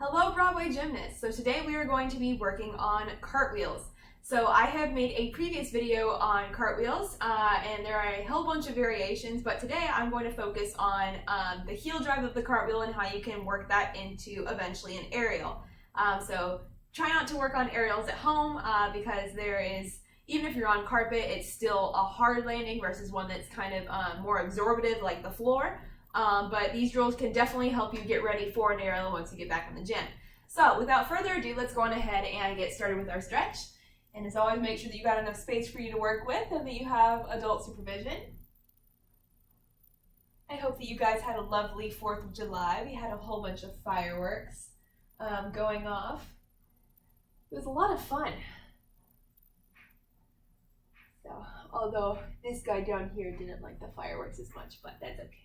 Hello Broadway gymnasts! So today we are going to be working on cartwheels. So I have made a previous video on cartwheels and there are a whole bunch of variations, but today I'm going to focus on the heel drive of the cartwheel and how you can work that into eventually an aerial. So try not to work on aerials at home because even if you're on carpet, it's still a hard landing versus one that's kind of more absorbative like the floor. But these drills can definitely help you get ready for an aerial once you get back in the gym. So without further ado, let's go on ahead and get started with our stretch. And as always, make sure that you got enough space for you to work with and that you have adult supervision. I hope that you guys had a lovely 4th of July. We had a whole bunch of fireworks going off. It was a lot of fun. So, although this guy down here didn't like the fireworks as much, but that's okay.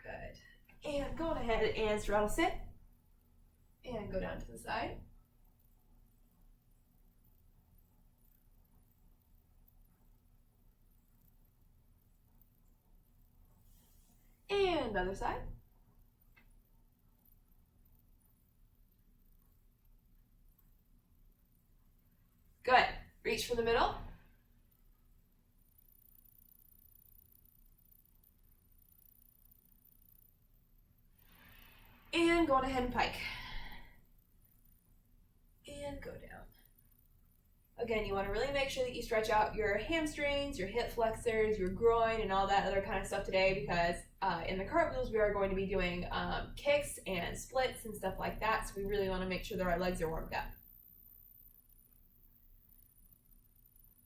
Good. And go ahead and straddle sit. And go down to the side. And other side. Good. Reach for the middle. And go on ahead and pike. And go down. Again, you want to really make sure that you stretch out your hamstrings, your hip flexors, your groin, and all that other kind of stuff today because in the cartwheels we are going to be doing kicks and splits and stuff like that, so we really want to make sure that our legs are warmed up.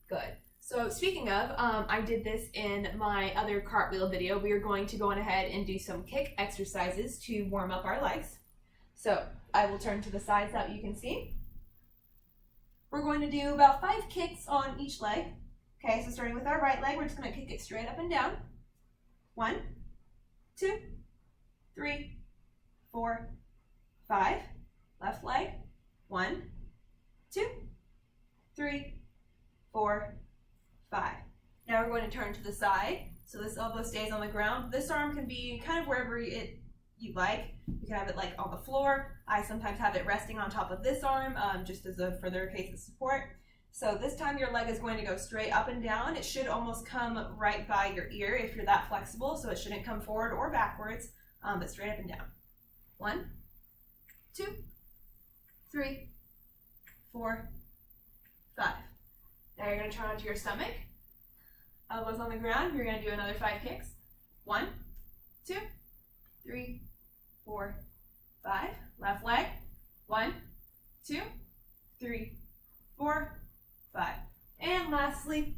Good. So speaking of, I did this in my other cartwheel video. We are going to go on ahead and do some kick exercises to warm up our legs. So I will turn to the side so that you can see. We're going to do about 5 kicks on each leg. Okay, so starting with our right leg, we're just going to kick it straight up and down. 1, 2, 3, 4, 5. Left leg. 1, 2, 3, 4, 5. Now we're going to turn to the side. So this elbow stays on the ground. This arm can be kind of wherever you like. You can have it like on the floor. I sometimes have it resting on top of this arm just as a further case of support. So this time your leg is going to go straight up and down. It should almost come right by your ear if you're that flexible, so it shouldn't come forward or backwards, but straight up and down. 1, 2, 3, 4, 5. Now you're going to turn onto your stomach. Elbows on the ground. You're going to do another 5 kicks. 1, 2, 3, 4, 5. Left leg. 1, 2, 3, 4, 5. And lastly,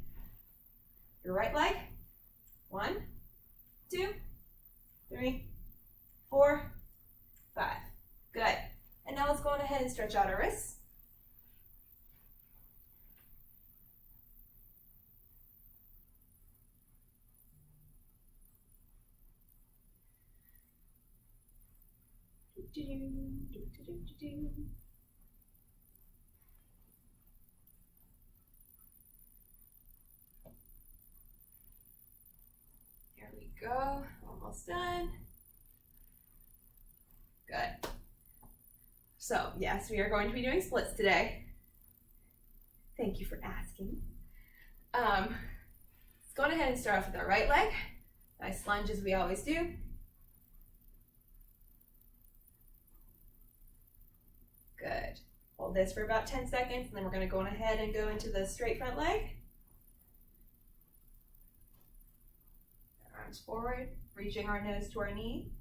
your right leg. 1, 2, 3, 4, 5. Good. And now let's go on ahead and stretch out our wrists. Here we go, almost done. Good. So yes, we are going to be doing splits today. Thank you for asking. Let's go ahead and start off with our right leg. Nice lunge as we always do. Good. Hold this for about 10 seconds, and then we're going to go on ahead and go into the straight front leg. Arms forward, reaching our nose to our knee.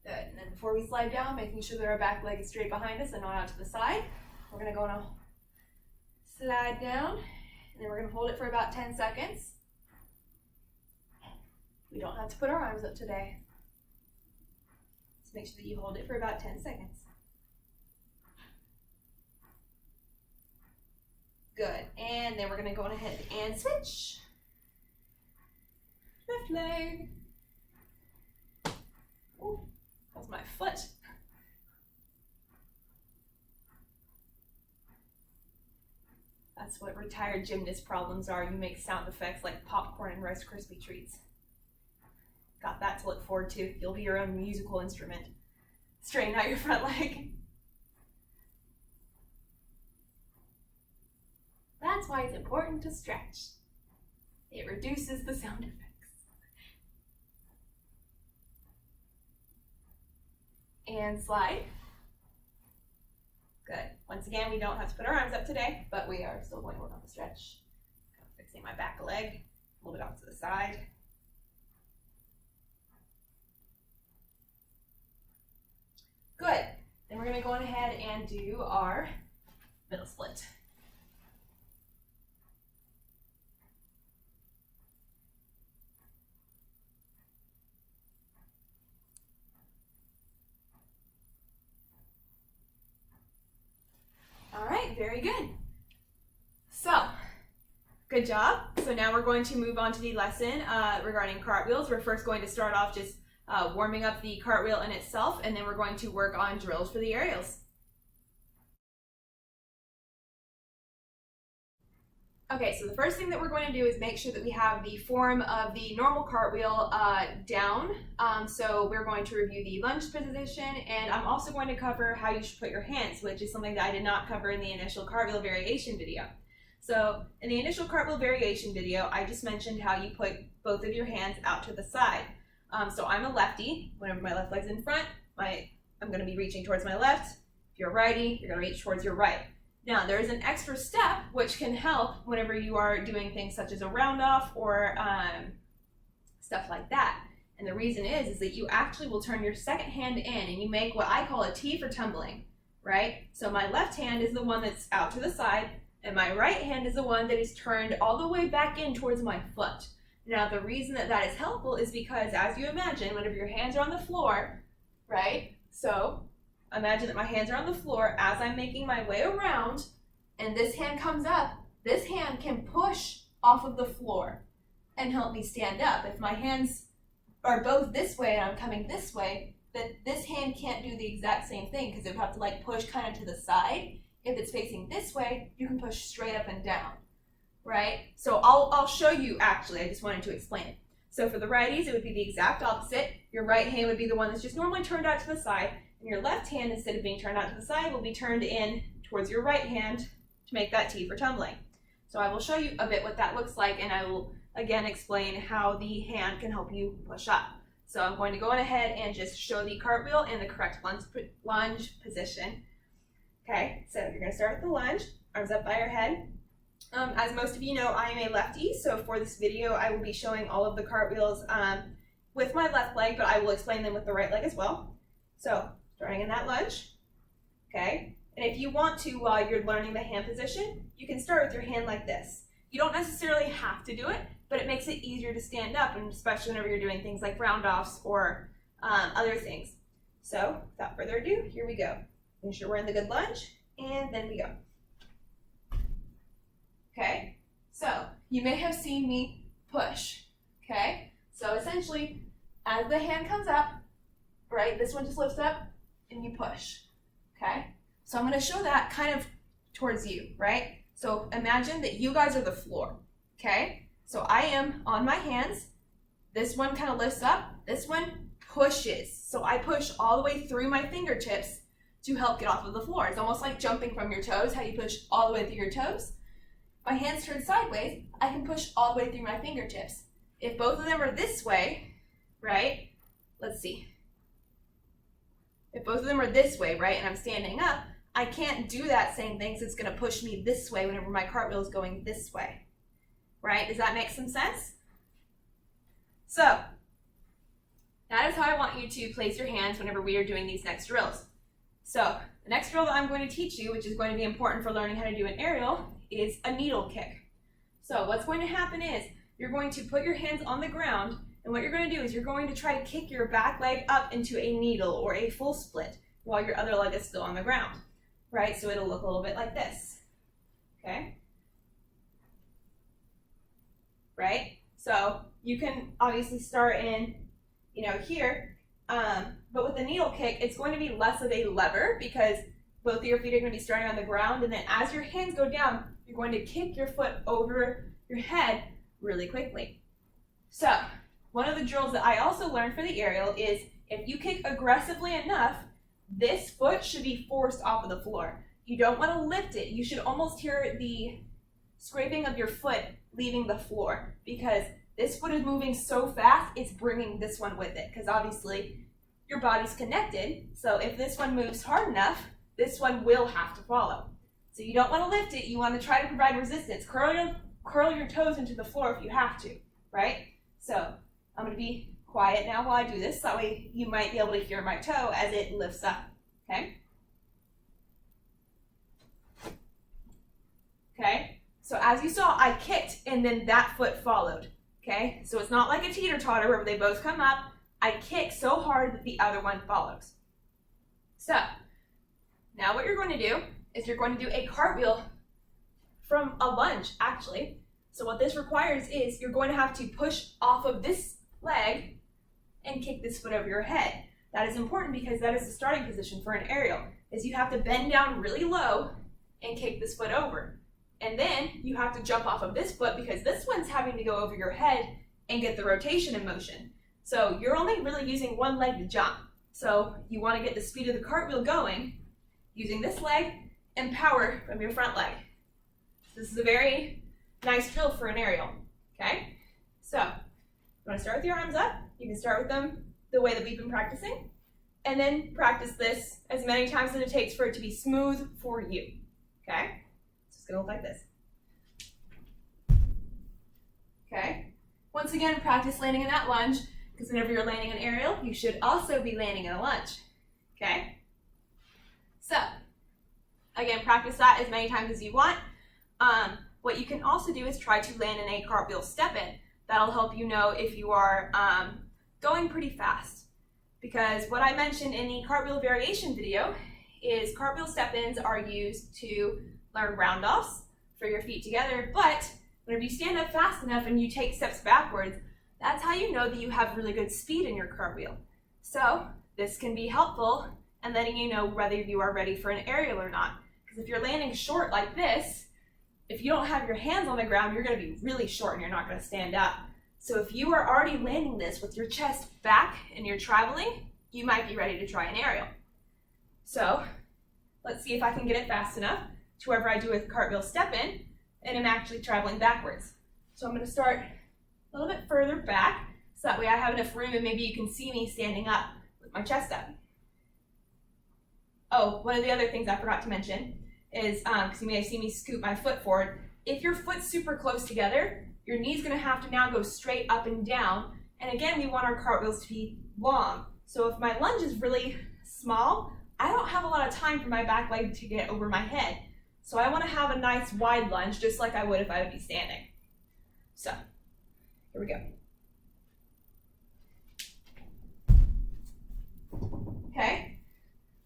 Good. And then before we slide down, making sure that our back leg is straight behind us and not out to the side, we're going to go on a slide down, and then we're going to hold it for about 10 seconds. We don't have to put our arms up today. Just make sure that you hold it for about 10 seconds. Good. And then we're going to go on ahead and switch. Left leg. Oh, that's my foot. That's what retired gymnast problems are. You make sound effects like popcorn and Rice Krispie treats. Got that to look forward to. You'll be your own musical instrument. Straighten out your front leg. That's why it's important to stretch. It reduces the sound effects. And slide. Good. Once again, we don't have to put our arms up today, but we are still going to work on the stretch. Kind of fixing my back leg, a little bit off to the side. Good. Then we're going to go on ahead and do our middle split. All right, very good. So, good job. So now we're going to move on to the lesson regarding cartwheels. We're first going to start off just warming up the cartwheel in itself, and then we're going to work on drills for the aerials. Okay, so the first thing that we're going to do is make sure that we have the form of the normal cartwheel down. So we're going to review the lunge position, and I'm also going to cover how you should put your hands, which is something that I did not cover in the initial cartwheel variation video. So in the initial cartwheel variation video, I just mentioned how you put both of your hands out to the side. So I'm a lefty. Whenever my left leg's in front, I'm going to be reaching towards my left. If you're a righty, you're going to reach towards your right. Now, there is an extra step which can help whenever you are doing things such as a round off or stuff like that. And the reason is that you actually will turn your second hand in and you make what I call a T for tumbling, right? So my left hand is the one that's out to the side and my right hand is the one that is turned all the way back in towards my foot. Now, the reason that that is helpful is because, as you imagine, whenever your hands are on the floor, right? So imagine that my hands are on the floor as I'm making my way around and this hand comes up. This hand can push off of the floor and help me stand up. If my hands are both this way and I'm coming this way, then this hand can't do the exact same thing because it would have to like push kind of to the side. If it's facing this way, you can push straight up and down, right? So I'll show you actually, I just wanted to explain it. So for the righties, it would be the exact opposite. Your right hand would be the one that's just normally turned out to the side. And your left hand, instead of being turned out to the side, will be turned in towards your right hand to make that T for tumbling. So I will show you a bit what that looks like, and I will again explain how the hand can help you push up. So I'm going to go on ahead and just show the cartwheel in the correct lunge position. Okay, so you're going to start with the lunge, arms up by your head. As most of you know, I am a lefty, so for this video I will be showing all of the cartwheels with my left leg, but I will explain them with the right leg as well. So starting in that lunge, okay? And if you want to, while you're learning the hand position, you can start with your hand like this. You don't necessarily have to do it, but it makes it easier to stand up, and especially whenever you're doing things like round-offs or other things. So without further ado, here we go. Make sure we're in the good lunge, and then we go. Okay, so you may have seen me push, okay? So essentially, as the hand comes up, right, this one just lifts up and you push, okay? So I'm gonna show that kind of towards you, right? So imagine that you guys are the floor, okay? So I am on my hands. This one kind of lifts up, this one pushes. So I push all the way through my fingertips to help get off of the floor. It's almost like jumping from your toes, how you push all the way through your toes. My hands turn sideways, I can push all the way through my fingertips. If both of them are this way, right? Let's see. If both of them are this way, right, and I'm standing up, I can't do that same thing, so it's gonna push me this way whenever my cartwheel is going this way, right? Does that make some sense? So, that is how I want you to place your hands whenever we are doing these next drills. So, the next drill that I'm going to teach you, which is going to be important for learning how to do an aerial, is a needle kick. So what's going to happen is you're going to put your hands on the ground, and what you're going to do is you're going to try to kick your back leg up into a needle or a full split while your other leg is still on the ground, right? So it'll look a little bit like this, okay? Right? So you can obviously start in, here, but with the needle kick, it's going to be less of a lever because both of your feet are going to be starting on the ground, and then as your hands go down, you're going to kick your foot over your head really quickly. So one of the drills that I also learned for the aerial is if you kick aggressively enough, this foot should be forced off of the floor. You don't want to lift it. You should almost hear the scraping of your foot leaving the floor, because this foot is moving so fast, it's bringing this one with it, because obviously your body's connected. So if this one moves hard enough, this one will have to follow. So you don't want to lift it. You want to try to provide resistance. Curl your toes into the floor if you have to, right? So I'm going to be quiet now while I do this, so that way you might be able to hear my toe as it lifts up, okay? Okay, so as you saw, I kicked and then that foot followed, okay? So it's not like a teeter-totter where they both come up. I kick so hard that the other one follows. So now what you're going to do is you're going to do a cartwheel from a lunge, actually. So what this requires is you're going to have to push off of this leg and kick this foot over your head. That is important because that is the starting position for an aerial, is you have to bend down really low and kick this foot over. And then you have to jump off of this foot because this one's having to go over your head and get the rotation in motion. So you're only really using one leg to jump. So you want to get the speed of the cartwheel going using this leg and power from your front leg. This is a very nice drill for an aerial, okay? So you want to start with your arms up. You can start with them the way that we've been practicing, and then practice this as many times as it takes for it to be smooth for you, okay? So it's gonna look like this. Okay, once again, practice landing in that lunge, because whenever you're landing an aerial, you should also be landing in a lunge, okay? So, again, practice that as many times as you want. What you can also do is try to land in a cartwheel step-in. That'll help you know if you are going pretty fast. Because what I mentioned in the cartwheel variation video is cartwheel step-ins are used to learn round-offs for your feet together, but whenever you stand up fast enough and you take steps backwards, that's how you know that you have really good speed in your cartwheel. So this can be helpful in letting you know whether you are ready for an aerial or not. Because if you're landing short like this, if you don't have your hands on the ground, you're going to be really short and you're not going to stand up. So if you are already landing this with your chest back and you're traveling, you might be ready to try an aerial. So let's see if I can get it fast enough to wherever I do a cartwheel step in and I'm actually traveling backwards. So I'm going to start a little bit further back so that way I have enough room and maybe you can see me standing up with my chest up. Oh, one of the other things I forgot to mention is, because you may have seen me scoot my foot forward, if your foot's super close together, your knee's going to have to now go straight up and down. And again, we want our cartwheels to be long. So if my lunge is really small, I don't have a lot of time for my back leg to get over my head. So I want to have a nice wide lunge, just like I would if I would be standing. So, here we go. Okay,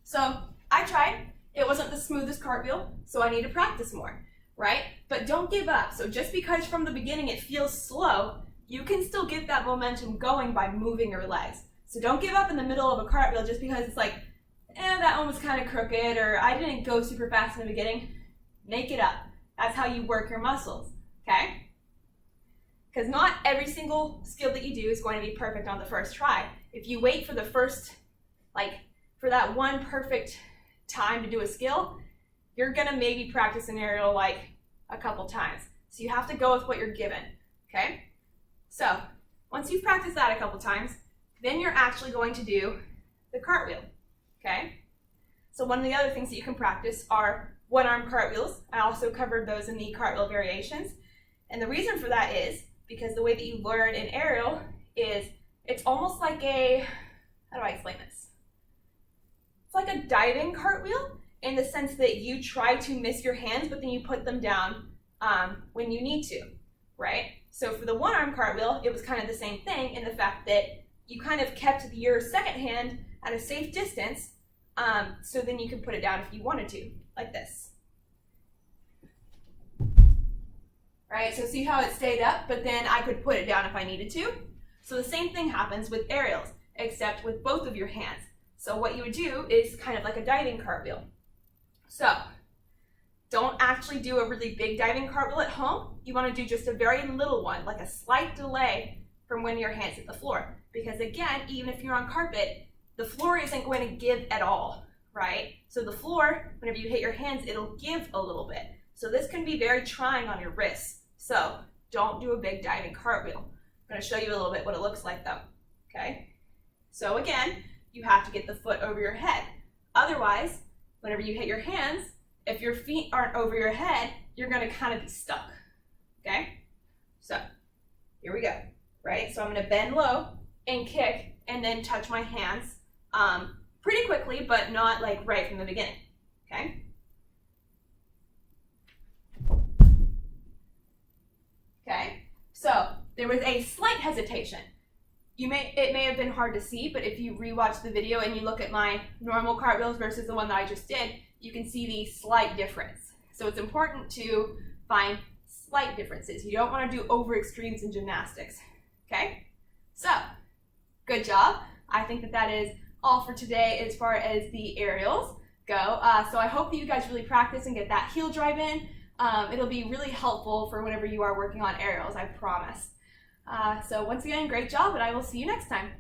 so I tried. It wasn't the smoothest cartwheel, so I need to practice more, right? But don't give up. So just because from the beginning it feels slow, you can still get that momentum going by moving your legs. So don't give up in the middle of a cartwheel just because it's like, that one was kind of crooked, or I didn't go super fast in the beginning. Make it up. That's how you work your muscles, okay? Because not every single skill that you do is going to be perfect on the first try. If you wait for the first, for that one perfect time to do a skill, you're gonna maybe practice an aerial like a couple times. So you have to go with what you're given, okay? So once you've practiced that a couple times, then you're actually going to do the cartwheel, okay? So one of the other things that you can practice are one-arm cartwheels. I also covered those in the cartwheel variations. And the reason for that is because the way that you learn an aerial is it's almost like a, how do I explain this? It's like a diving cartwheel in the sense that you try to miss your hands, but then you put them down when you need to, right? So for the one-arm cartwheel, it was kind of the same thing in the fact that you kind of kept your second hand at a safe distance, so then you could put it down if you wanted to, like this. Right, so see how it stayed up, but then I could put it down if I needed to. So the same thing happens with aerials, except with both of your hands. So what you would do is kind of like a diving cartwheel. So Don't actually do a really big diving cartwheel at home. You want to do just a very little one, like a slight delay from when your hands hit the floor. Because again, even if you're on carpet, the floor isn't going to give at all, right? So the floor, whenever you hit your hands, it'll give a little bit. So this can be very trying on your wrists. So don't do a big diving cartwheel. I'm going to show you a little bit what it looks like though, okay? So again, you have to get the foot over your head. Otherwise, whenever you hit your hands, if your feet aren't over your head, you're going to kind of be stuck, okay? So here we go, right? So I'm going to bend low and kick and then touch my hands pretty quickly, but not like right from the beginning, okay? Okay, so there was a slight hesitation. It may have been hard to see, but if you rewatch the video and you look at my normal cartwheels versus the one that I just did, you can see the slight difference. So it's important to find slight differences. You don't want to do over extremes in gymnastics, okay? So, good job. I think that is all for today as far as the aerials go. So I hope that you guys really practice and get that heel drive in. It'll be really helpful for whenever you are working on aerials, I promise. So once again, great job, and I will see you next time.